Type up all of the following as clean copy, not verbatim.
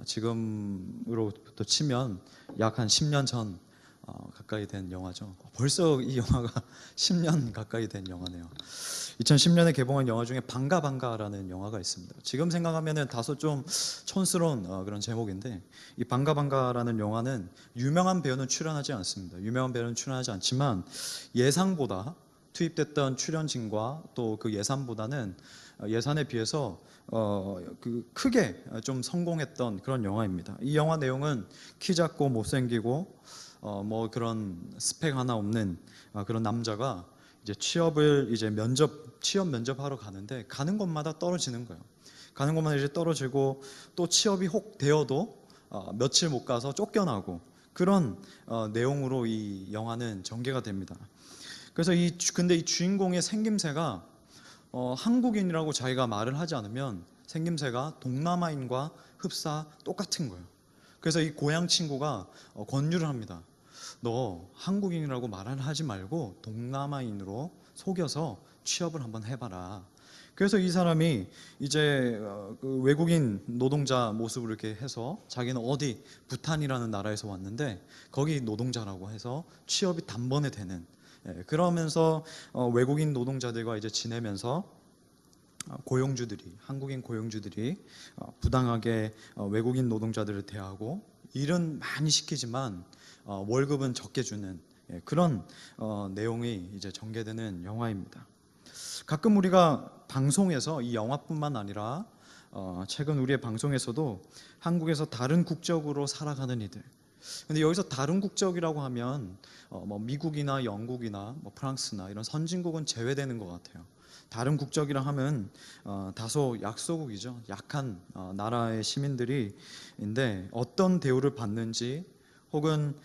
지금으로부터 치면 약 한 10년 전 가까이 된 영화죠. 벌써 이 영화가 10년 가까이 된 영화네요. 2010년에 개봉한 영화 중에 방가 방가라는 영화가 있습니다. 지금 생각하면은 다소 좀 촌스러운 그런 제목인데, 이 방가 방가라는 영화는 유명한 배우는 출연하지 않습니다. 유명한 배우는 출연하지 않지만 예상보다 투입됐던 출연진과 또 그 예산보다는 예산에 비해서 크게 좀 성공했던 그런 영화입니다. 이 영화 내용은 키 작고 못생기고 뭐 그런 스펙 하나 없는 그런 남자가 이제 취업 면접하러 가는데, 가는 곳마다 떨어지는 거예요. 가는 곳마다 이제 떨어지고, 또 취업이 혹 되어도 며칠 못 가서 쫓겨나고, 그런 내용으로 이 영화는 전개가 됩니다. 그래서 근데 이 주인공의 생김새가 한국인이라고 자기가 말을 하지 않으면 생김새가 동남아인과 흡사 똑같은 거예요. 그래서 이 고향 친구가 권유를 합니다. 너 한국인이라고 말을 하지 말고 동남아인으로 속여서 취업을 한번 해봐라. 그래서 이 사람이 이제 그 외국인 노동자 모습을 이렇게 해서, 자기는 어디 부탄이라는 나라에서 왔는데 거기 노동자라고 해서 취업이 단번에 되는, 그러면서 외국인 노동자들과 이제 지내면서 한국인 고용주들이 부당하게 외국인 노동자들을 대하고, 일은 많이 시키지만 월급은 적게 주는, 그런 내용이 이제 전개되는 영화입니다. 가끔 우리가 방송에서 이 영화뿐만 아니라 최근 우리의 방송에서도 한국에서 다른 국적으로 살아가는 이들, 근데 여기서 다른 국적이라고 하면 뭐 미국이나 영국이나 뭐 프랑스나 이런 선진국은 제외되는 것 같아요. 다른 국적이라 하면 다소 약소국이죠. 약한 나라의 시민들인데 어떤 대우를 받는지, 혹은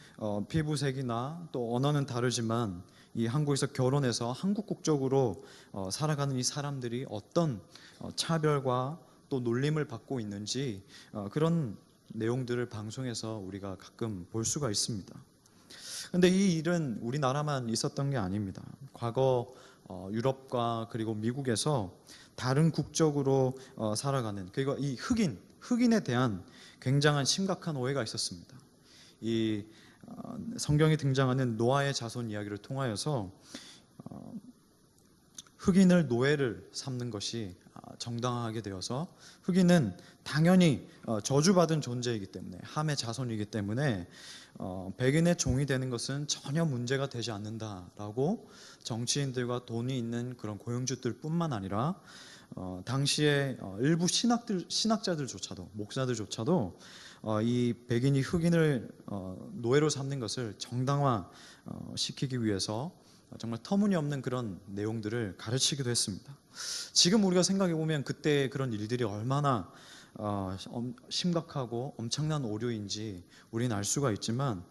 피부색이나 또 언어는 다르지만 이 한국에서 결혼해서 한국 국적으로 살아가는 이 사람들이 어떤 차별과 또 놀림을 받고 있는지, 그런 내용들을 방송에서 우리가 가끔 볼 수가 있습니다. 근데 이 일은 우리나라만 있었던 게 아닙니다. 과거 유럽과 그리고 미국에서 다른 국적으로 살아가는, 그리고 이 흑인에 대한 굉장한 심각한 오해가 있었습니다. 이 성경에 등장하는 노아의 자손 이야기를 통하여서 흑인을 노예를 삼는 것이 정당하게 되어서, 흑인은 당연히 저주받은 존재이기 때문에, 함의 자손이기 때문에 백인의 종이 되는 것은 전혀 문제가 되지 않는다라고 정치인들과 돈이 있는 그런 고용주들 뿐만 아니라 당시에 일부 신학자들조차도, 목사들조차도 이 백인이 흑인을 노예로 삼는 것을 정당화 시키기 위해서 정말 터무니없는 그런 내용들을 가르치기도 했습니다. 지금 우리가 생각해 보면 그때 그런 일들이 얼마나 심각하고 엄청난 오류인지 우리는 알 수가 있지만,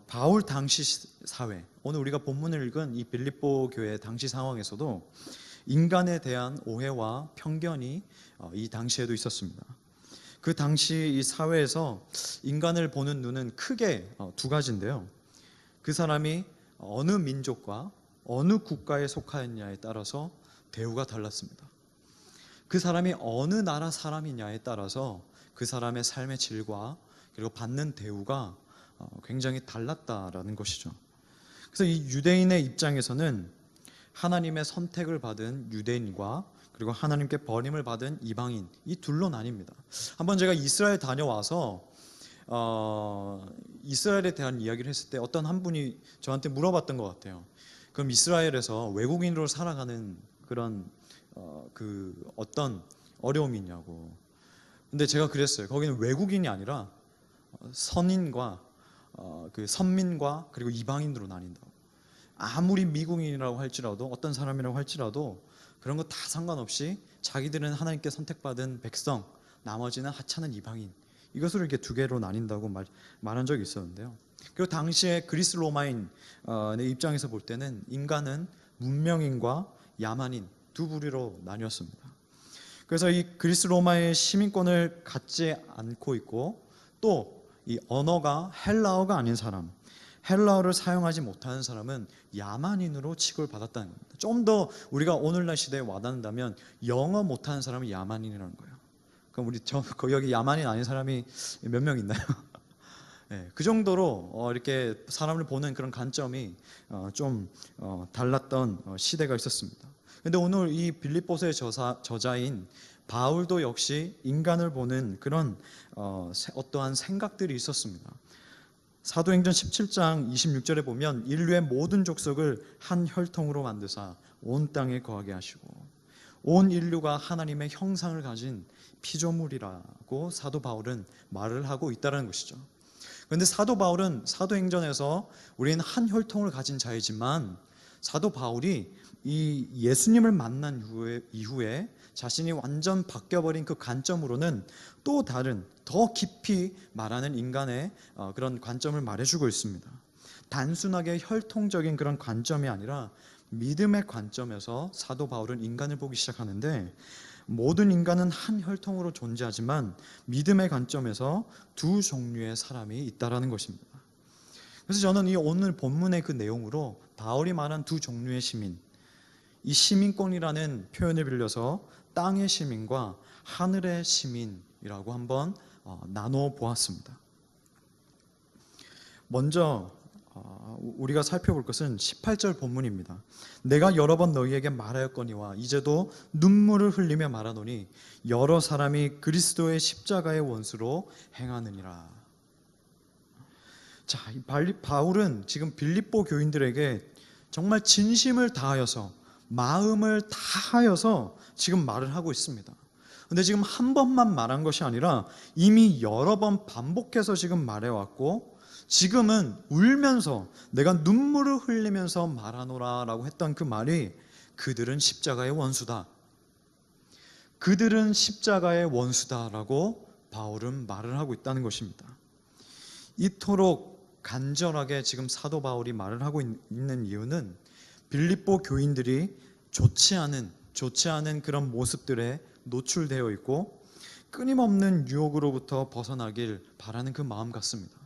바울 당시 사회, 오늘 우리가 본문을 읽은 이 빌립보 교회 당시 상황에서도 인간에 대한 오해와 편견이 이 당시에도 있었습니다. 그 당시 이 사회에서 인간을 보는 눈은 크게 두 가지인데요. 그 사람이 어느 민족과 어느 국가에 속하였냐에 따라서 대우가 달랐습니다. 그 사람이 어느 나라 사람이냐에 따라서 그 사람의 삶의 질과 그리고 받는 대우가 굉장히 달랐다라는 것이죠. 그래서 이 유대인의 입장에서는 하나님의 선택을 받은 유대인과 그리고 하나님께 버림을 받은 이방인, 이 둘로 나뉩니다. 한번 제가 이스라엘 다녀와서 이스라엘에 대한 이야기를 했을 때 어떤 한 분이 저한테 물어봤던 것 같아요. 그럼 이스라엘에서 외국인으로 살아가는 그런 어떤 어려움이 있냐고. 근데 제가 그랬어요. 거기는 외국인이 아니라 선인과 그 선민과 그리고 이방인으로 나뉜다고. 아무리 미국인이라고 할지라도, 어떤 사람이라고 할지라도 그런 거 다 상관없이 자기들은 하나님께 선택받은 백성, 나머지는 하찮은 이방인, 이것으로 이렇게 두 개로 나뉜다고 말한 적이 있었는데요. 그리고 당시에 그리스 로마인의 입장에서 볼 때는 인간은 문명인과 야만인 두 부류로 나뉘었습니다. 그래서 이 그리스 로마의 시민권을 갖지 않고 있고, 또 이 언어가 헬라어가 아닌 사람, 헬라어를 사용하지 못하는 사람은 야만인으로 취급받았다는 겁니다. 좀 더 우리가 오늘날 시대에 와닿는다면 영어 못하는 사람은 야만인이라는 거예요. 그럼 여기 야만인 아닌 사람이 몇 명 있나요? 네, 그 정도로 이렇게 사람을 보는 그런 관점이 좀 달랐던 시대가 있었습니다. 근데 오늘 이 빌립보서의 저자인 바울도 역시 인간을 보는 그런 어떠한 생각들이 있었습니다. 사도행전 17장 26절에 보면 인류의 모든 족속을 한 혈통으로 만드사 온 땅에 거하게 하시고 온 인류가 하나님의 형상을 가진 피조물이라고 사도 바울은 말을 하고 있다는 것이죠. 그런데 사도 바울은 사도행전에서 우리는 한 혈통을 가진 자이지만 사도 바울이 이 예수님을 만난 이후에 자신이 완전 바뀌어버린 그 관점으로는 또 다른 더 깊이 말하는 인간의 그런 관점을 말해주고 있습니다. 단순하게 혈통적인 그런 관점이 아니라 믿음의 관점에서 사도 바울은 인간을 보기 시작하는데 모든 인간은 한 혈통으로 존재하지만 믿음의 관점에서 두 종류의 사람이 있다라는 것입니다. 그래서 저는 이 오늘 본문의 그 내용으로 바울이 말한 두 종류의 시민, 이 시민권이라는 표현을 빌려서 땅의 시민과 하늘의 시민이라고 한번 나눠 보았습니다. 먼저 우리가 살펴볼 것은 18절 본문입니다. 내가 여러 번 너희에게 말하였거니와 이제도 눈물을 흘리며 말하노니 여러 사람이 그리스도의 십자가의 원수로 행하느니라. 자, 바울은 지금 빌립보 교인들에게 정말 진심을 다하여서 마음을 다하여서 지금 말을 하고 있습니다. 근데 지금 한 번만 말한 것이 아니라 이미 여러 번 반복해서 지금 말해왔고 지금은 울면서 내가 눈물을 흘리면서 말하노라 라고 했던 그 말이 그들은 십자가의 원수다. 그들은 십자가의 원수다라고 바울은 말을 하고 있다는 것입니다. 이토록 간절하게 지금 사도 바울이 말을 하고 있는 이유는 빌립보 교인들이 좋지 않은 그런 모습들에 노출되어 있고 끊임없는 유혹으로부터 벗어나길 바라는 그 마음 같습니다.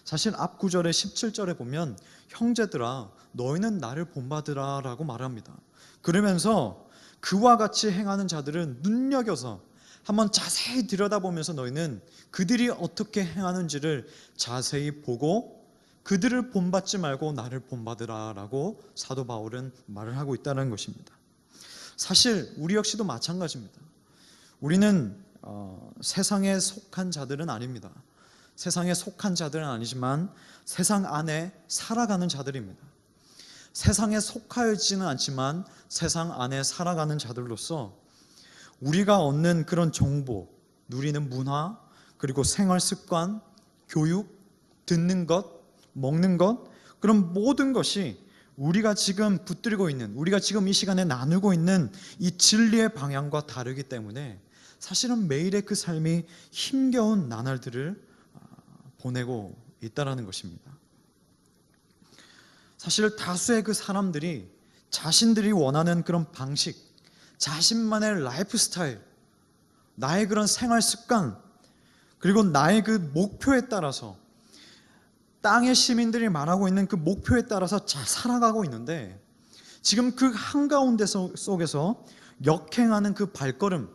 사실 앞 구절의 17절에 보면 형제들아 너희는 나를 본받으라 라고 말합니다. 그러면서 그와 같이 행하는 자들은 눈여겨서 한번 자세히 들여다보면서 너희는 그들이 어떻게 행하는지를 자세히 보고 그들을 본받지 말고 나를 본받으라 라고 사도 바울은 말을 하고 있다는 것입니다. 사실 우리 역시도 마찬가지입니다. 우리는 세상에 속한 자들은 아닙니다. 세상에 속한 자들은 아니지만 세상 안에 살아가는 자들입니다. 세상에 속하지는 않지만 세상 안에 살아가는 자들로서 우리가 얻는 그런 정보, 누리는 문화, 그리고 생활 습관, 교육, 듣는 것, 먹는 것, 그런 모든 것이 우리가 지금 붙들고 있는, 우리가 지금 이 시간에 나누고 있는 이 진리의 방향과 다르기 때문에 사실은 매일의 그 삶이 힘겨운 나날들을 보내고 있다는 것입니다. 사실 다수의 그 사람들이 자신들이 원하는 그런 방식, 자신만의 라이프 스타일, 나의 그런 생활 습관, 그리고 나의 그 목표에 따라서 땅의 시민들이 말하고 있는 그 목표에 따라서 잘 살아가고 있는데 지금 그 한가운데 속에서 역행하는 그 발걸음,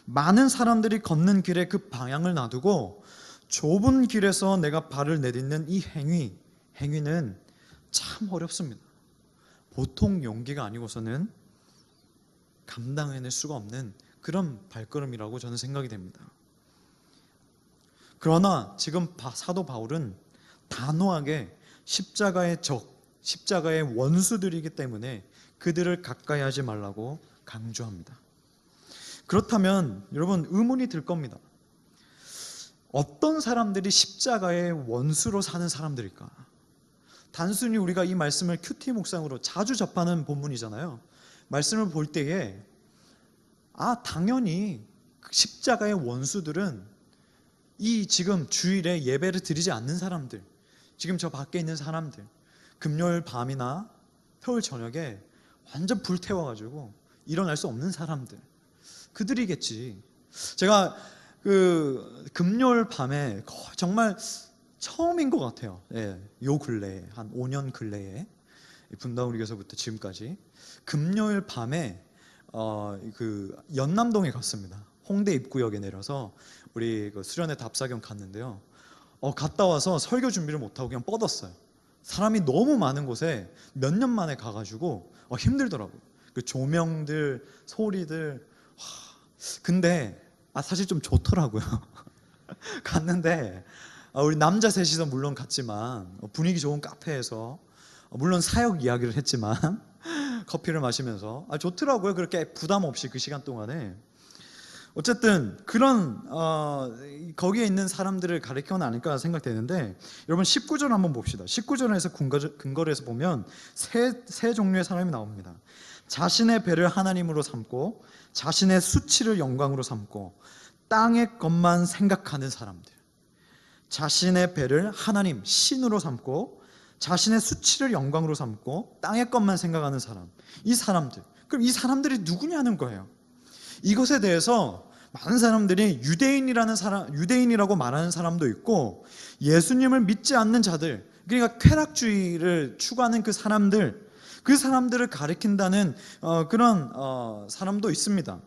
많은 사람들이 걷는 길의 그 방향을 놔두고 좁은 길에서 내가 발을 내딛는 이 행위는 참 어렵습니다. 보통 용기가 아니고서는 감당해낼 수가 없는 그런 발걸음이라고 저는 생각이 됩니다. 그러나 지금 사도 바울은 단호하게 십자가의 십자가의 원수들이기 때문에 그들을 가까이 하지 말라고 강조합니다. 그렇다면 여러분 의문이 들 겁니다. 어떤 사람들이 십자가의 원수로 사는 사람들일까? 단순히 우리가 이 말씀을 큐티 묵상으로 자주 접하는 본문이잖아요. 말씀을 볼 때에 당연히 십자가의 원수들은 이 지금 주일에 예배를 드리지 않는 사람들, 지금 저 밖에 있는 사람들, 금요일 밤이나 토요일 저녁에 완전 불태워가지고 일어날 수 없는 사람들, 그들이겠지. 제가 금요일 밤에 정말 처음인 것 같아요. 요 근래에 한 5년 근래에 분당우리교서부터 지금까지 금요일 밤에 연남동에 갔습니다. 홍대 입구역에 내려서 우리 그 수련회 답사경 갔는데요. 갔다 와서 설교 준비를 못하고 그냥 뻗었어요. 사람이 너무 많은 곳에 몇 년 만에 가가지고 힘들더라고요. 그 조명들, 소리들. 근데 사실 좀 좋더라고요. 갔는데 우리 남자 셋이서 물론 갔지만 분위기 좋은 카페에서 물론 사역 이야기를 했지만 커피를 마시면서 좋더라고요. 그렇게 부담 없이 그 시간 동안에. 어쨌든 그런 거기에 있는 사람들을 가리켜는 아닐까 생각되는데, 여러분 19절 한번 봅시다. 19절에서 근거를 해서 보면 세 종류의 사람이 나옵니다. 자신의 배를 하나님으로 삼고 자신의 수치를 영광으로 삼고 땅의 것만 생각하는 사람들. 자신의 배를 하나님, 신으로 삼고 자신의 수치를 영광으로 삼고 땅의 것만 생각하는 사람. 이 사람들. 그럼 이 사람들이 누구냐는 거예요. 이것에 대해서 많은 사람들이 유대인이라고 말하는 사람도 있고, 예수님을 믿지 않는 자들, 그러니까 쾌락주의를 추구하는 그 사람들을 가리킨다는 그런 사람도 있습니다.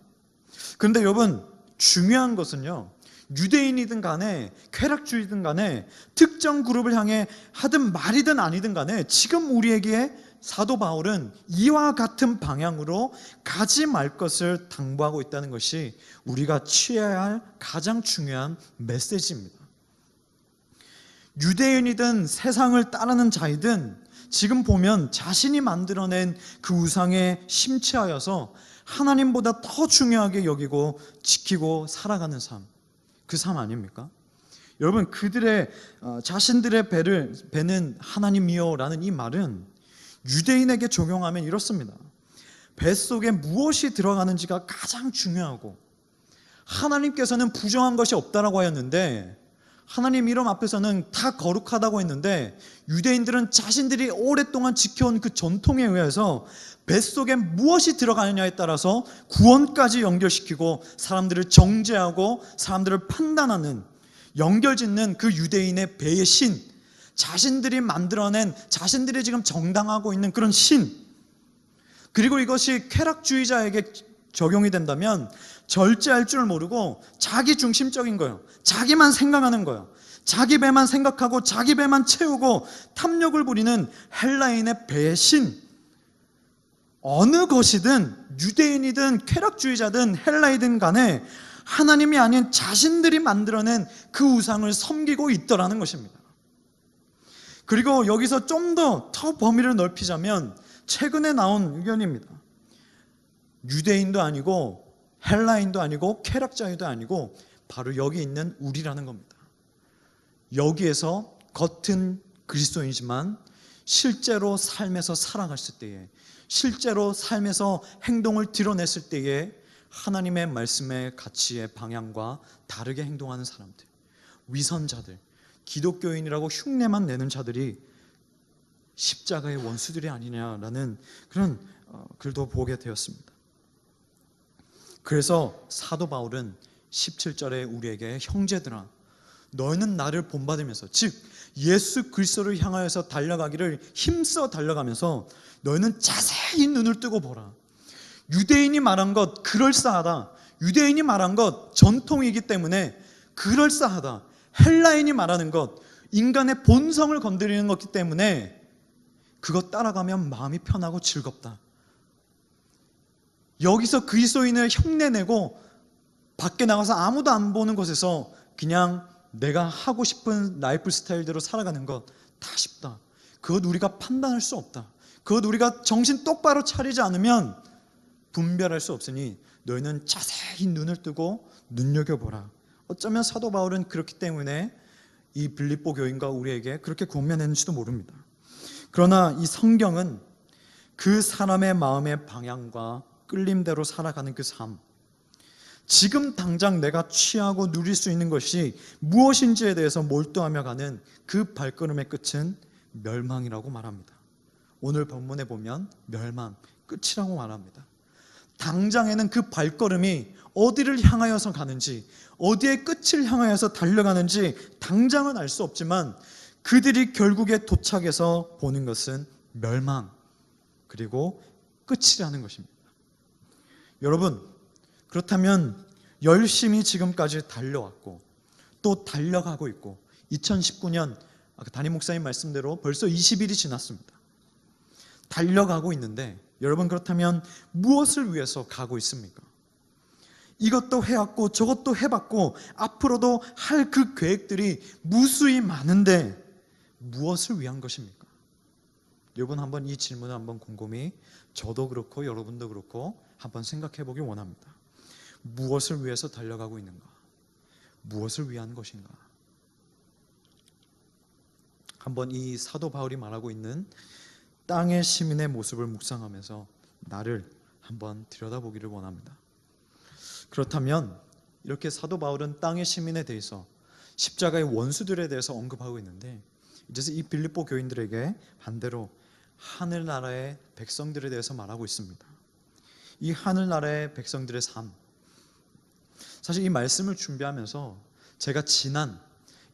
그런데 여러분, 중요한 것은요, 유대인이든 간에 쾌락주의든 간에 특정 그룹을 향해 하든 말이든 아니든 간에 지금 우리에게 사도 바울은 이와 같은 방향으로 가지 말 것을 당부하고 있다는 것이 우리가 취해야 할 가장 중요한 메시지입니다. 유대인이든 세상을 따르는 자이든 지금 보면 자신이 만들어낸 그 우상에 심취하여서 하나님보다 더 중요하게 여기고 지키고 살아가는 삶, 그 삶 아닙니까? 여러분, 그들의 자신들의 배는 하나님이요 라는 이 말은 유대인에게 적용하면 이렇습니다. 뱃속에 무엇이 들어가는지가 가장 중요하고, 하나님께서는 부정한 것이 없다라고 하였는데, 하나님 이름 앞에서는 다 거룩하다고 했는데, 유대인들은 자신들이 오랫동안 지켜온 그 전통에 의해서 뱃속에 무엇이 들어가느냐에 따라서 구원까지 연결시키고 사람들을 정죄하고 사람들을 판단하는, 연결짓는 그 유대인의 배의 신, 자신들이 만들어낸, 자신들이 지금 정당하고 있는 그런 신, 그리고 이것이 쾌락주의자에게 적용이 된다면 절제할 줄 모르고 자기 중심적인 거예요. 자기만 생각하는 거예요. 자기 배만 생각하고 자기 배만 채우고 탐욕을 부리는 헬라인의 배의 신. 어느 것이든 유대인이든 쾌락주의자든 헬라이든 간에 하나님이 아닌 자신들이 만들어낸 그 우상을 섬기고 있더라는 것입니다. 그리고 여기서 좀 더 범위를 넓히자면 최근에 나온 의견입니다. 유대인도 아니고 헬라인도 아니고 쾌락자유도 아니고 바로 여기 있는 우리라는 겁니다. 여기에서 겉은 그리스도인이지만 실제로 삶에서 살아갔을 때에, 실제로 삶에서 행동을 드러냈을 때에 하나님의 말씀의 가치의 방향과 다르게 행동하는 사람들, 위선자들, 기독교인이라고 흉내만 내는 자들이 십자가의 원수들이 아니냐라는 그런 글도 보게 되었습니다. 그래서 사도 바울은 17절에 우리에게 형제들아, 너희는 나를 본받으면서, 즉 예수 그리스도를 향하여서 달려가기를 힘써 달려가면서 너희는 자세히 눈을 뜨고 보라. 유대인이 말한 것 그럴싸하다. 유대인이 말한 것 전통이기 때문에 그럴싸하다. 헬라인이 말하는 것 인간의 본성을 건드리는 것이기 때문에 그것 따라가면 마음이 편하고 즐겁다. 여기서 그리스도인을 흉내내고 밖에 나가서 아무도 안 보는 곳에서 그냥 내가 하고 싶은 라이프 스타일대로 살아가는 것 다 쉽다. 그것 우리가 판단할 수 없다. 그것 우리가 정신 똑바로 차리지 않으면 분별할 수 없으니 너희는 자세히 눈을 뜨고 눈여겨보라. 어쩌면 사도 바울은 그렇기 때문에 이 빌립보 교인과 우리에게 그렇게 권면했는지도 모릅니다. 그러나 이 성경은 그 사람의 마음의 방향과 끌림대로 살아가는 그 삶, 지금 당장 내가 취하고 누릴 수 있는 것이 무엇인지에 대해서 몰두하며 가는 그 발걸음의 끝은 멸망이라고 말합니다. 오늘 본문에 보면 멸망, 끝이라고 말합니다. 당장에는 그 발걸음이 어디를 향하여서 가는지, 어디의 끝을 향하여서 달려가는지 당장은 알 수 없지만 그들이 결국에 도착해서 보는 것은 멸망, 그리고 끝이라는 것입니다. 여러분, 그렇다면 열심히 지금까지 달려왔고 또 달려가고 있고 2019년 담임 목사님 말씀대로 벌써 20일이 지났습니다. 달려가고 있는데 여러분, 그렇다면 무엇을 위해서 가고 있습니까? 이것도 해왔고 저것도 해봤고 앞으로도 할 그 계획들이 무수히 많은데 무엇을 위한 것입니까? 여러분, 한번 이 질문을 한번 곰곰이 저도 그렇고 여러분도 그렇고 한번 생각해 보기 원합니다. 무엇을 위해서 달려가고 있는가? 무엇을 위한 것인가? 한번 이 사도 바울이 말하고 있는 땅의 시민의 모습을 묵상하면서 나를 한번 들여다보기를 원합니다. 그렇다면 이렇게 사도 바울은 땅의 시민에 대해서, 십자가의 원수들에 대해서 언급하고 있는데, 이제서 이 빌립보 교인들에게 반대로 하늘나라의 백성들에 대해서 말하고 있습니다. 이 하늘나라의 백성들의 삶, 사실 이 말씀을 준비하면서 제가 지난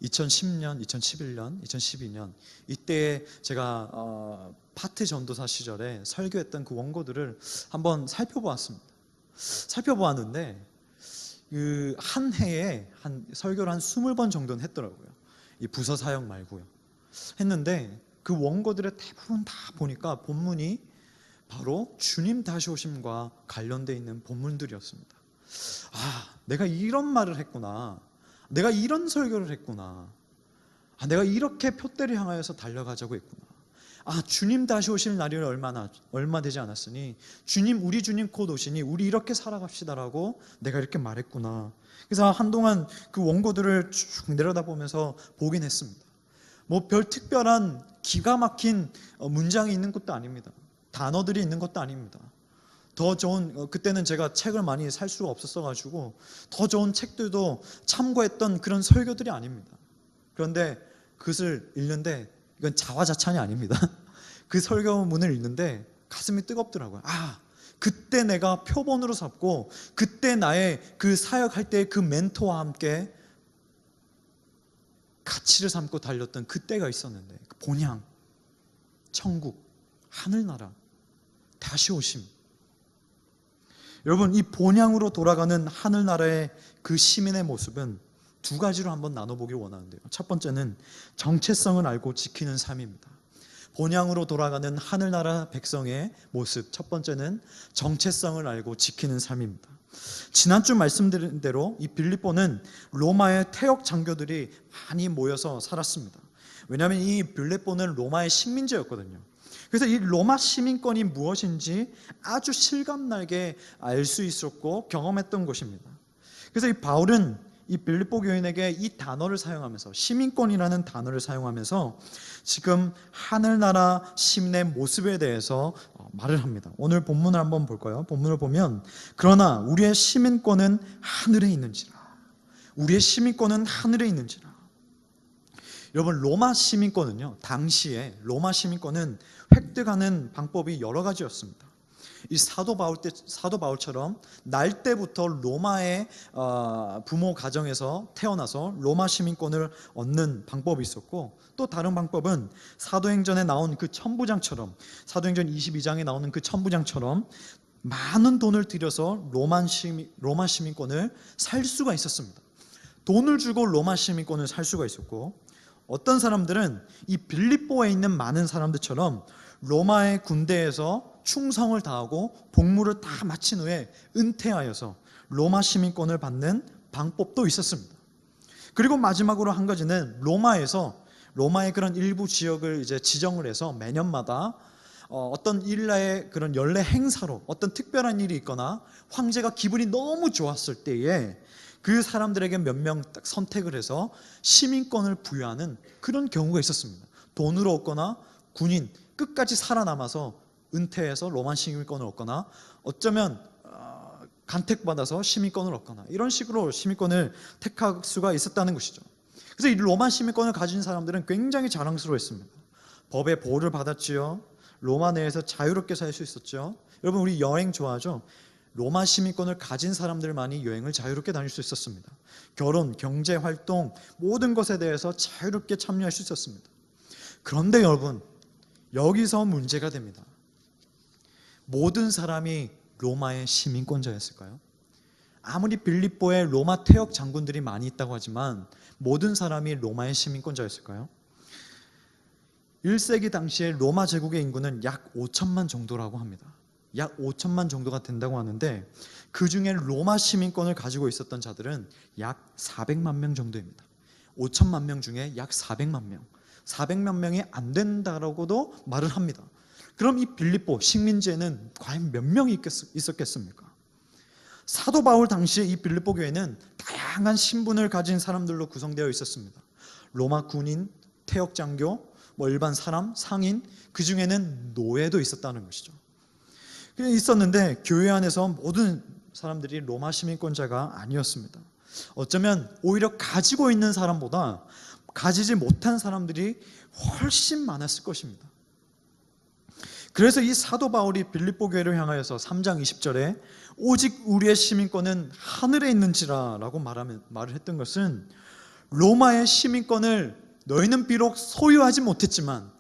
2010년, 2011년, 2012년 이때에 제가 파트 전도사 시절에 설교했던 그 원고들을 한번 살펴보았습니다. 살펴보았는데 그 한 해에 설교를 한 20번 정도는 했더라고요. 이 부서 사역 말고요. 했는데 그 원고들의 대부분 다 보니까 본문이 바로 주님 다시 오심과 관련되어 있는 본문들이었습니다. 내가 이런 말을 했구나. 내가 이런 설교를 했구나. 내가 이렇게 표대를 향하여서 달려가자고 했구나. 주님 다시 오실 날이 얼마 되지 않았으니 우리 주님 곧 오시니 우리 이렇게 살아갑시다라고 내가 이렇게 말했구나. 그래서 한동안 그 원고들을 쭉 내려다보면서 보긴 했습니다. 뭐 별 특별한 기가 막힌 문장이 있는 것도 아닙니다. 단어들이 있는 것도 아닙니다. 더 좋은, 그때는 제가 책을 많이 살 수가 없었어가지고 더 좋은 책들도 참고했던 그런 설교들이 아닙니다. 그런데 그것을 읽는데 이건 자화자찬이 아닙니다. 그 설교문을 읽는데 가슴이 뜨겁더라고요. 그때 내가 표본으로 삼고 그때 나의 그 사역할 때 그 멘토와 함께 가치를 삼고 달렸던 그때가 있었는데, 본향, 천국, 하늘나라, 다시 오심. 여러분, 이 본향으로 돌아가는 하늘나라의 그 시민의 모습은 두 가지로 한번 나눠보기 원하는데요. 첫 번째는 정체성을 알고 지키는 삶입니다. 본향으로 돌아가는 하늘나라 백성의 모습, 첫 번째는 정체성을 알고 지키는 삶입니다. 지난주 말씀드린 대로 이 빌립보는 로마의 태역 장교들이 많이 모여서 살았습니다. 왜냐하면 이 빌립보는 로마의 식민지였거든요. 그래서 이 로마 시민권이 무엇인지 아주 실감나게 알 수 있었고 경험했던 것입니다. 그래서 이 바울은 이 빌립보 교인에게 이 단어를 사용하면서, 시민권이라는 단어를 사용하면서 지금 하늘나라 시민의 모습에 대해서 말을 합니다. 오늘 본문을 한번 볼까요? 본문을 보면, 그러나 우리의 시민권은 하늘에 있는지라. 우리의 시민권은 하늘에 있는지라. 여러분, 로마 시민권은요, 당시에 로마 시민권은 획득하는 방법이 여러 가지였습니다. 이 사도 바울처럼 날 때부터 로마의 부모 가정에서 태어나서 로마 시민권을 얻는 방법이 있었고, 또 다른 방법은 사도행전에 나온 그 천부장처럼, 사도행전 22장에 나오는 그 천부장처럼 많은 돈을 들여서 로마 시민권을 살 수가 있었습니다. 돈을 주고 로마 시민권을 살 수가 있었고, 어떤 사람들은 이 빌립보에 있는 많은 사람들처럼 로마의 군대에서 충성을 다하고 복무를 다 마친 후에 은퇴하여서 로마 시민권을 받는 방법도 있었습니다. 그리고 마지막으로 한 가지는 로마의 그런 일부 지역을 이제 지정을 해서 매년마다 어떤 일라의 그런 연례 행사로 어떤 특별한 일이 있거나 황제가 기분이 너무 좋았을 때에 그 사람들에게 몇 명 딱 선택을 해서 시민권을 부여하는 그런 경우가 있었습니다. 돈으로 얻거나 군인 끝까지 살아남아서 은퇴해서 로마 시민권을 얻거나, 어쩌면 간택받아서 시민권을 얻거나, 이런 식으로 시민권을 택할 수가 있었다는 것이죠. 그래서 이 로마 시민권을 가진 사람들은 굉장히 자랑스러워했습니다. 법의 보호를 받았지요. 로마 내에서 자유롭게 살 수 있었죠. 여러분, 우리 여행 좋아하죠? 로마 시민권을 가진 사람들만이 여행을 자유롭게 다닐 수 있었습니다. 결혼, 경제 활동, 모든 것에 대해서 자유롭게 참여할 수 있었습니다. 그런데 여러분, 여기서 문제가 됩니다. 모든 사람이 로마의 시민권자였을까요? 아무리 빌립보에 로마 퇴역 장군들이 많이 있다고 하지만 모든 사람이 로마의 시민권자였을까요? 1세기 당시에 로마 제국의 인구는 약 5천만 정도라고 합니다. 약 5천만 정도가 된다고 하는데 그 중에 로마 시민권을 가지고 있었던 자들은 약 400만 명 정도입니다. 5천만 명 중에 약 400만 명, 400만 명이 안 된다라고도 말을 합니다. 그럼 이 빌립보 식민지에는 과연 몇 명이 있었겠습니까? 사도 바울 당시에 이 빌립보 교회는 다양한 신분을 가진 사람들로 구성되어 있었습니다. 로마 군인, 태역 장교, 일반 사람, 상인, 그 중에는 노예도 있었다는 것이죠. 있었는데 교회 안에서 모든 사람들이 로마 시민권자가 아니었습니다. 어쩌면 오히려 가지고 있는 사람보다 가지지 못한 사람들이 훨씬 많았을 것입니다. 그래서 이 사도 바울이 빌립보 교회를 향하여서 3장 20절에 오직 우리의 시민권은 하늘에 있는지라 라고 말을 했던 것은 로마의 시민권을 너희는 비록 소유하지 못했지만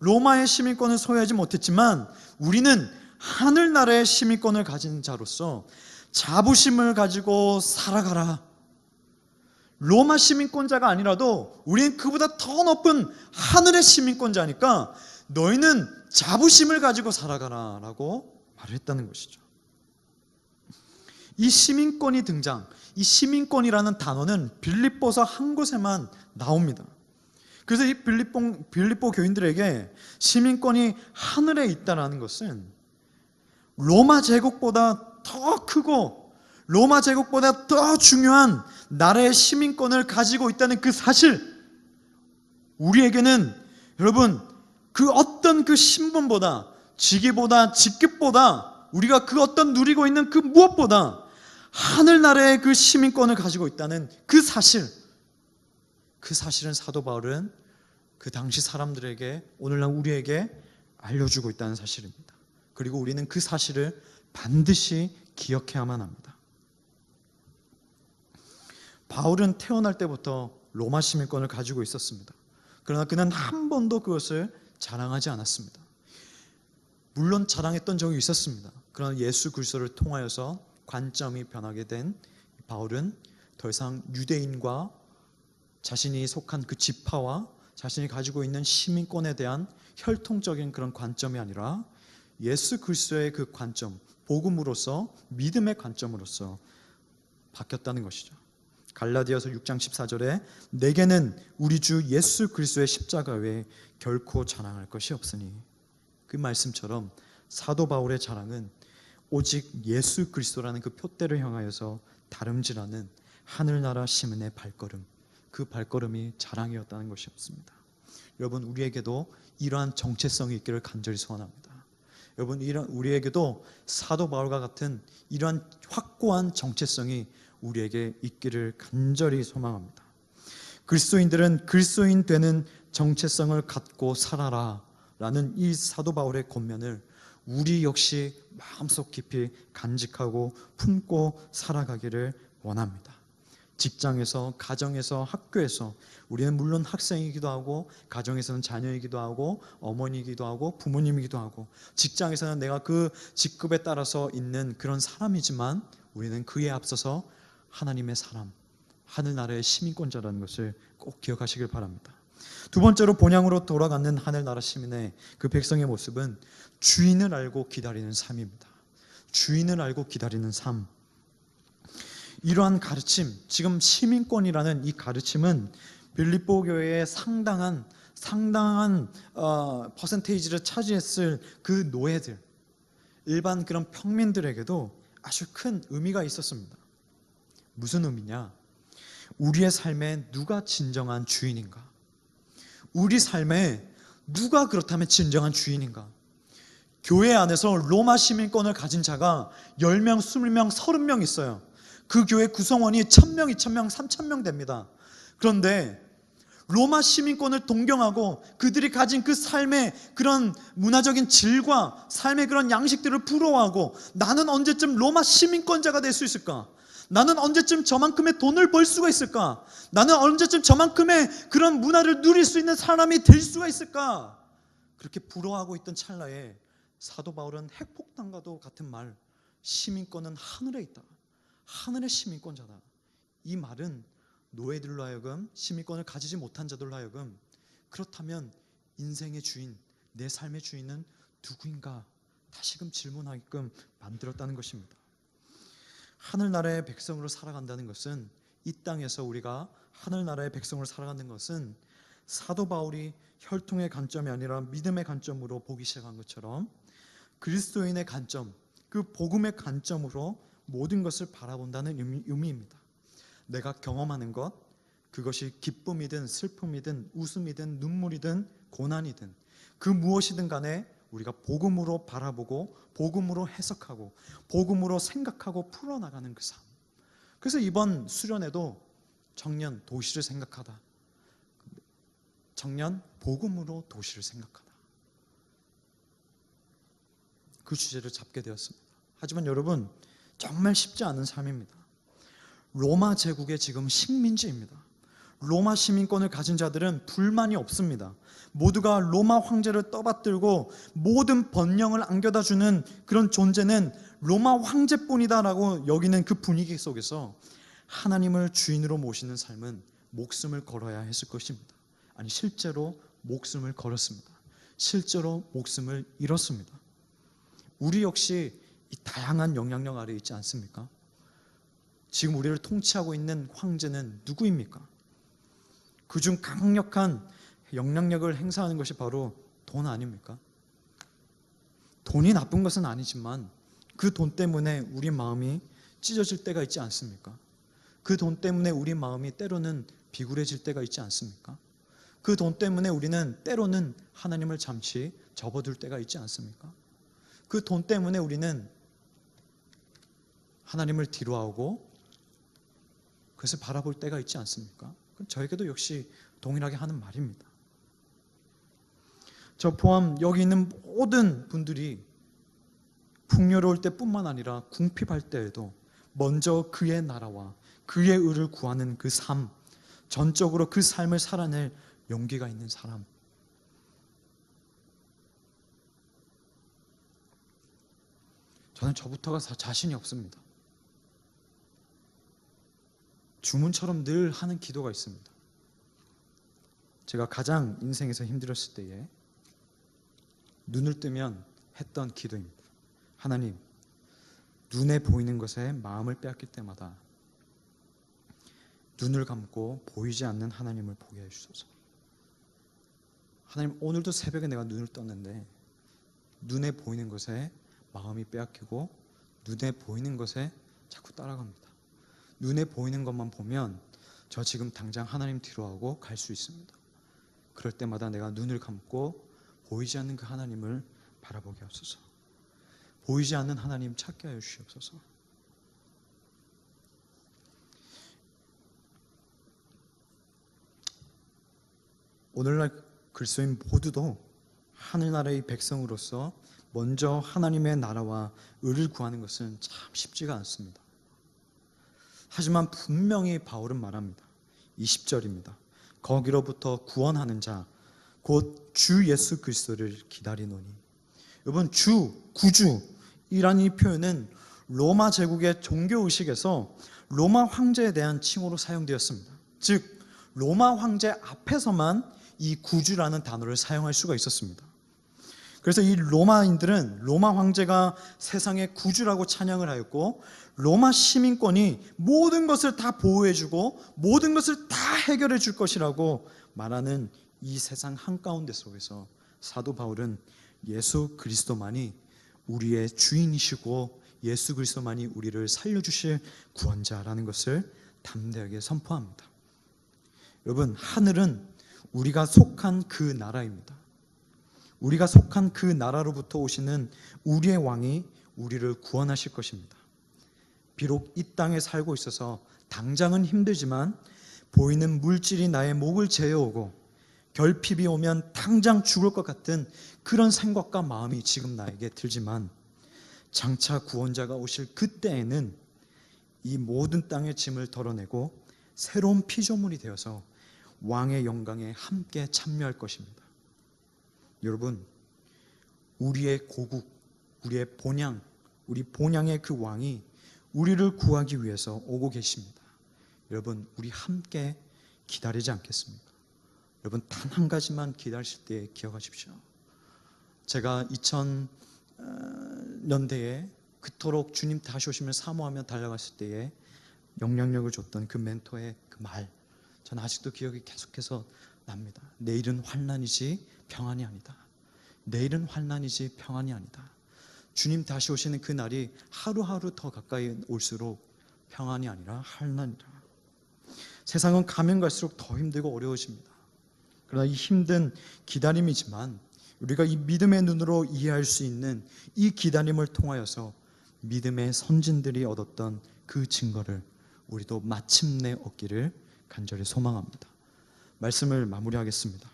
로마의 시민권을 소유하지 못했지만 우리는 하늘나라의 시민권을 가진 자로서 자부심을 가지고 살아가라. 로마 시민권자가 아니라도 우리는 그보다 더 높은 하늘의 시민권자니까 너희는 자부심을 가지고 살아가라 라고 말을 했다는 것이죠. 이 시민권이 등장, 이 시민권이라는 단어는 빌립보서 한 곳에만 나옵니다. 그래서 이 빌립보 교인들에게 시민권이 하늘에 있다는 것은 로마 제국보다 더 크고 로마 제국보다 더 중요한 나라의 시민권을 가지고 있다는 그 사실, 우리에게는 여러분 그 어떤 그 신분보다, 직위보다, 직급보다, 우리가 그 어떤 누리고 있는 그 무엇보다 하늘나라의 그 시민권을 가지고 있다는 그 사실, 그 사실은 사도 바울은 그 당시 사람들에게, 오늘날 우리에게 알려주고 있다는 사실입니다. 그리고 우리는 그 사실을 반드시 기억해야만 합니다. 바울은 태어날 때부터 로마 시민권을 가지고 있었습니다. 그러나 그는 한 번도 그것을 자랑하지 않았습니다. 물론 자랑했던 적이 있었습니다. 그러나 예수 그리스도를 통하여서 관점이 변하게 된 바울은 더 이상 유대인과 자신이 속한 그 지파와 자신이 가지고 있는 시민권에 대한 혈통적인 그런 관점이 아니라 예수 그리스도의 그 관점, 복음으로서, 믿음의 관점으로서 바뀌었다는 것이죠. 갈라디아서 6장 14절에 내게는 우리 주 예수 그리스도의 십자가 외에 결코 자랑할 것이 없으니, 그 말씀처럼 사도 바울의 자랑은 오직 예수 그리스도라는 그 표대를 향하여서 다름질하는 하늘나라 시민의 발걸음, 그 발걸음이 자랑이었다는 것이 없습니다. 여러분, 우리에게도 이러한 정체성이 있기를 간절히 소원합니다. 여러분, 우리에게도 사도 바울과 같은 이러한 확고한 정체성이 우리에게 있기를 간절히 소망합니다. 그리스도인들은 그리스도인 되는 정체성을 갖고 살아라 라는 이 사도 바울의 권면을 우리 역시 마음속 깊이 간직하고 품고 살아가기를 원합니다. 직장에서, 가정에서, 학교에서 우리는 물론 학생이기도 하고, 가정에서는 자녀이기도 하고, 어머니이기도 하고, 부모님이기도 하고, 직장에서는 내가 그 직급에 따라서 있는 그런 사람이지만 우리는 그에 앞서서 하나님의 사람, 하늘나라의 시민권자라는 것을 꼭 기억하시길 바랍니다. 두 번째로 본향으로 돌아가는 하늘나라 시민의 그 백성의 모습은 주인을 알고 기다리는 삶입니다. 주인을 알고 기다리는 삶. 이러한 가르침, 지금 시민권이라는 이 가르침은 빌립보 교회의 상당한 퍼센테이지를 차지했을 그 노예들, 일반 그런 평민들에게도 아주 큰 의미가 있었습니다. 무슨 의미냐? 우리의 삶에 누가 진정한 주인인가? 우리 삶에 누가 그렇다면 진정한 주인인가? 교회 안에서 로마 시민권을 가진 자가 10명, 20명, 30명 있어요. 그 교회 구성원이 1000명, 2000명, 3000명 됩니다. 그런데 로마 시민권을 동경하고 그들이 가진 그 삶의 그런 문화적인 질과 삶의 그런 양식들을 부러워하고, 나는 언제쯤 로마 시민권자가 될 수 있을까? 나는 언제쯤 저만큼의 돈을 벌 수가 있을까? 나는 언제쯤 저만큼의 그런 문화를 누릴 수 있는 사람이 될 수가 있을까? 그렇게 부러워하고 있던 찰나에 사도 바울은 핵폭탄과도 같은 말, 시민권은 하늘에 있다, 하늘의 시민권자다. 이 말은 노예들로 하여금, 시민권을 가지지 못한 자들로 하여금, 그렇다면 인생의 주인, 내 삶의 주인은 누구인가 다시금 질문하게끔 만들었다는 것입니다. 하늘나라의 백성으로 살아간다는 것은, 이 땅에서 우리가 하늘나라의 백성으로 살아가는 것은 사도 바울이 혈통의 관점이 아니라 믿음의 관점으로 보기 시작한 것처럼 그리스도인의 관점, 그 복음의 관점으로 모든 것을 바라본다는 의미입니다. 내가 경험하는 것, 그것이 기쁨이든 슬픔이든 웃음이든 눈물이든 고난이든 그 무엇이든 간에 우리가 복음으로 바라보고 복음으로 해석하고 복음으로 생각하고 풀어나가는 그 삶. 그래서 이번 수련회도 청년 도시를 생각하다, 청년 복음으로 도시를 생각하다, 그 주제를 잡게 되었습니다. 하지만 여러분, 정말 쉽지 않은 삶입니다. 로마 제국의 지금 식민지입니다. 로마 시민권을 가진 자들은 불만이 없습니다. 모두가 로마 황제를 떠받들고 모든 번영을 안겨다 주는 그런 존재는 로마 황제뿐이다라고 여기는 그 분위기 속에서 하나님을 주인으로 모시는 삶은 목숨을 걸어야 했을 것입니다. 아니, 실제로 목숨을 걸었습니다. 실제로 목숨을 잃었습니다. 우리 역시 이 다양한 영향력 아래에 있지 않습니까? 지금 우리를 통치하고 있는 황제는 누구입니까? 그중 강력한 영향력을 행사하는 것이 바로 돈 아닙니까? 돈이 나쁜 것은 아니지만 그 돈 때문에 우리 마음이 찢어질 때가 있지 않습니까? 그 돈 때문에 우리 마음이 때로는 비굴해질 때가 있지 않습니까? 그 돈 때문에 우리는 때로는 하나님을 잠시 접어둘 때가 있지 않습니까? 그 돈 때문에 우리는 하나님을 뒤로하고 그것을 바라볼 때가 있지 않습니까? 저에게도 역시 동일하게 하는 말입니다. 저 포함 여기 있는 모든 분들이 풍요로울 때뿐만 아니라 궁핍할 때에도 먼저 그의 나라와 그의 의를 구하는 그 삶, 전적으로 그 삶을 살아낼 용기가 있는 사람, 저는 저부터가 자신이 없습니다. 주문처럼 늘 하는 기도가 있습니다. 제가 가장 인생에서 힘들었을 때에 눈을 뜨면 했던 기도입니다. 하나님, 눈에 보이는 것에 마음을 빼앗길 때마다 눈을 감고 보이지 않는 하나님을 보게 해주소서. 하나님, 오늘도 새벽에 내가 눈을 떴는데 눈에 보이는 것에 마음이 빼앗기고 눈에 보이는 것에 자꾸 따라갑니다. 눈에 보이는 것만 보면 저 지금 당장 하나님 뒤로 하고 갈 수 있습니다. 그럴 때마다 내가 눈을 감고 보이지 않는 그 하나님을 바라보게 하소서. 보이지 않는 하나님 찾게 하여 주시옵소서. 오늘날 그리스도인 모두도 하늘나라의 백성으로서 먼저 하나님의 나라와 의를 구하는 것은 참 쉽지가 않습니다. 하지만 분명히 바울은 말합니다. 20절입니다. 거기로부터 구원하는 자 곧 주 예수 그리스도를 기다리노니. 여러분, 주, 구주이라는 이 표현은 로마 제국의 종교의식에서 로마 황제에 대한 칭호로 사용되었습니다. 즉 로마 황제 앞에서만 이 구주라는 단어를 사용할 수가 있었습니다. 그래서 이 로마인들은 로마 황제가 세상의 구주라고 찬양을 하였고, 로마 시민권이 모든 것을 다 보호해주고 모든 것을 다 해결해 줄 것이라고 말하는 이 세상 한가운데 속에서 사도 바울은 예수 그리스도만이 우리의 주인이시고 예수 그리스도만이 우리를 살려주실 구원자라는 것을 담대하게 선포합니다. 여러분, 하늘은 우리가 속한 그 나라입니다. 우리가 속한 그 나라로부터 오시는 우리의 왕이 우리를 구원하실 것입니다. 비록 이 땅에 살고 있어서 당장은 힘들지만 보이는 물질이 나의 목을 재어오고 결핍이 오면 당장 죽을 것 같은 그런 생각과 마음이 지금 나에게 들지만 장차 구원자가 오실 그때에는 이 모든 땅의 짐을 덜어내고 새로운 피조물이 되어서 왕의 영광에 함께 참여할 것입니다. 여러분, 우리의 고국, 우리의 본향, 우리 본향의 그 왕이 우리를 구하기 위해서 오고 계십니다. 여러분, 우리 함께 기다리지 않겠습니까? 여러분, 단 한 가지만 기다리실 때 기억하십시오. 제가 2000년대에 그토록 주님 다시 오시면 사모하며 달려갔을 때에 영향력을 줬던 그 멘토의 그 말, 저는 아직도 기억이 계속해서 납니다. 내일은 환난이지 평안이 아니다. 내일은 환난이지 평안이 아니다. 주님 다시 오시는 그 날이 하루하루 더 가까이 올수록 평안이 아니라 환난이다. 세상은 가면 갈수록 더 힘들고 어려워집니다. 그러나 이 힘든 기다림이지만 우리가 이 믿음의 눈으로 이해할 수 있는 이 기다림을 통하여서 믿음의 선진들이 얻었던 그 증거를 우리도 마침내 얻기를 간절히 소망합니다. 말씀을 마무리하겠습니다.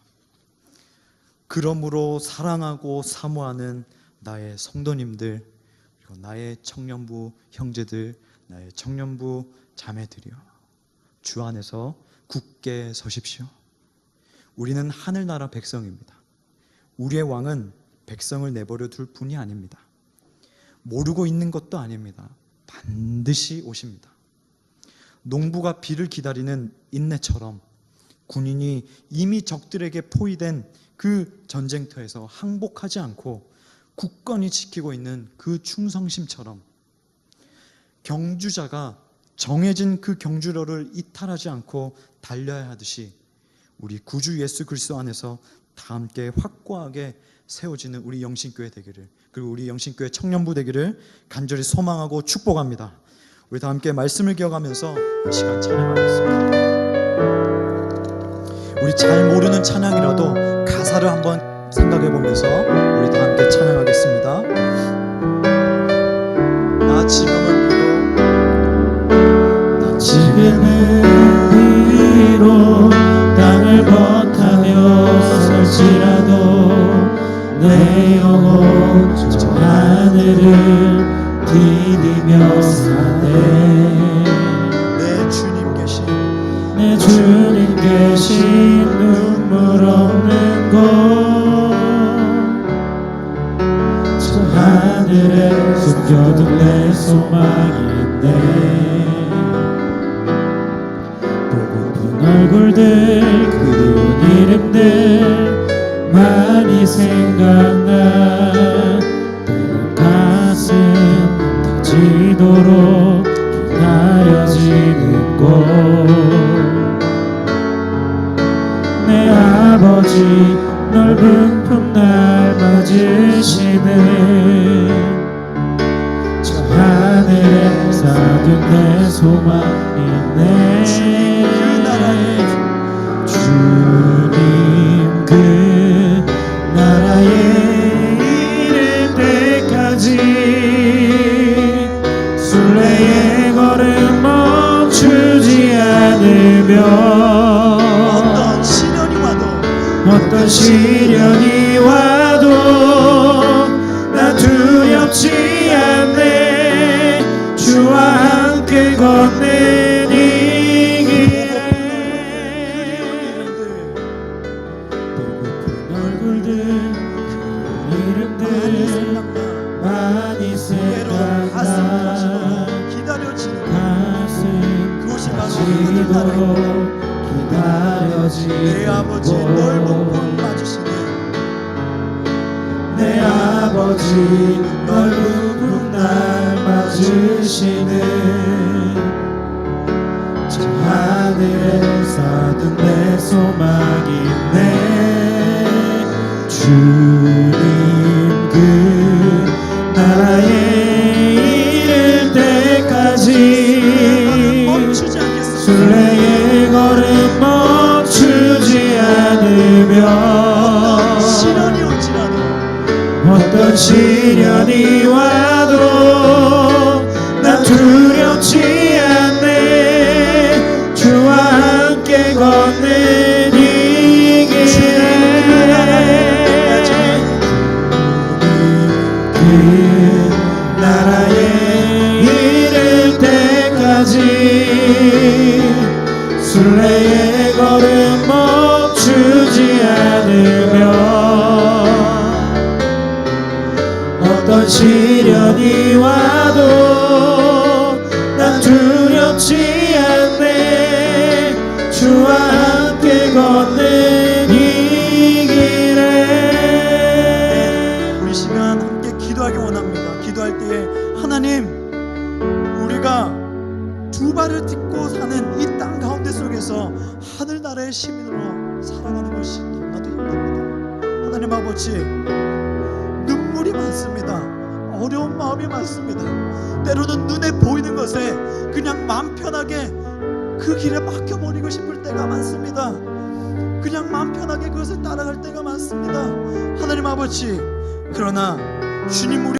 그러므로 사랑하고 사모하는 나의 성도님들, 그리고 나의 청년부 형제들, 나의 청년부 자매들이여, 주 안에서 굳게 서십시오. 우리는 하늘나라 백성입니다. 우리의 왕은 백성을 내버려 둘 분이 아닙니다. 모르고 있는 것도 아닙니다. 반드시 오십니다. 농부가 비를 기다리는 인내처럼 군인이 이미 적들에게 포위된 그 전쟁터에서 항복하지 않고 굳건히 지키고 있는 그 충성심처럼 경주자가 정해진 그 경주로를 이탈하지 않고 달려야 하듯이 우리 구주 예수 그리스도 안에서 다 함께 확고하게 세워지는 우리 영신교회 되기를, 그리고 우리 영신교회 청년부 되기를 간절히 소망하고 축복합니다. 우리 다 함께 말씀을 기억하면서 이 시간 찬양하겠습니다. 우리 잘 모르는 찬양이라도 가사를 한번 생각해 보면서 우리 다 함께 찬양하겠습니다. 나 지금은 비록 땅을 벗하며 설지라도 내 영혼 저 하늘을 디디며 사네. 내 주님 계신 눈물 없는 곳, 저 하늘에 숨겨둔 내 소망이 있네. 보고픈 얼굴들, 그리운 이름들 많이 생각나. 때론 가슴 터지도록 기다려지는 곳, 내 아버지 넓은 품 날 맞으시는 저 하늘에 쌓은 내 소망이 있네. 주님 그 나라에 이를 때까지 순례의 걸음 멈추지 않으며 어떤 시련이 와도 나 두렵지 않네. 주와 함께 걷는 이 길, 보고픈 얼굴들, 그 이름들 많이 생각나. 가슴 터지도록 내 아버지 넓은 품 맞으시는, 내 아버지 넓은 품 날 맞으시는 저 하늘에 쌓은 내 소망이 있네. 주님 그 나라에 이를 때까지 순례의 걸음 멈추지 않으며 어떤 시련이 와도 난 두렵지 않네. 주와 함께 걷는 이 길에 그 나라에 이를 때까지 순례의 걸음 멈추지 않으며 어떤 시련이 와도 우리가 두 발을 딛고 사는 이 땅 가운데 속에서 하늘나라의 시민으로 살아가는 것이 너무나도 힘듭니다. 하나님 아버지, 눈물이 많습니다. 어려운 마음이 많습니다. 때로는 눈에 보이는 것에 그냥 마음 편하게 그 길에 맡겨버리고 싶을 때가 많습니다. 그냥 마음 편하게 그것을 따라갈 때가 많습니다. 하나님 아버지, 그러나 주님, 우리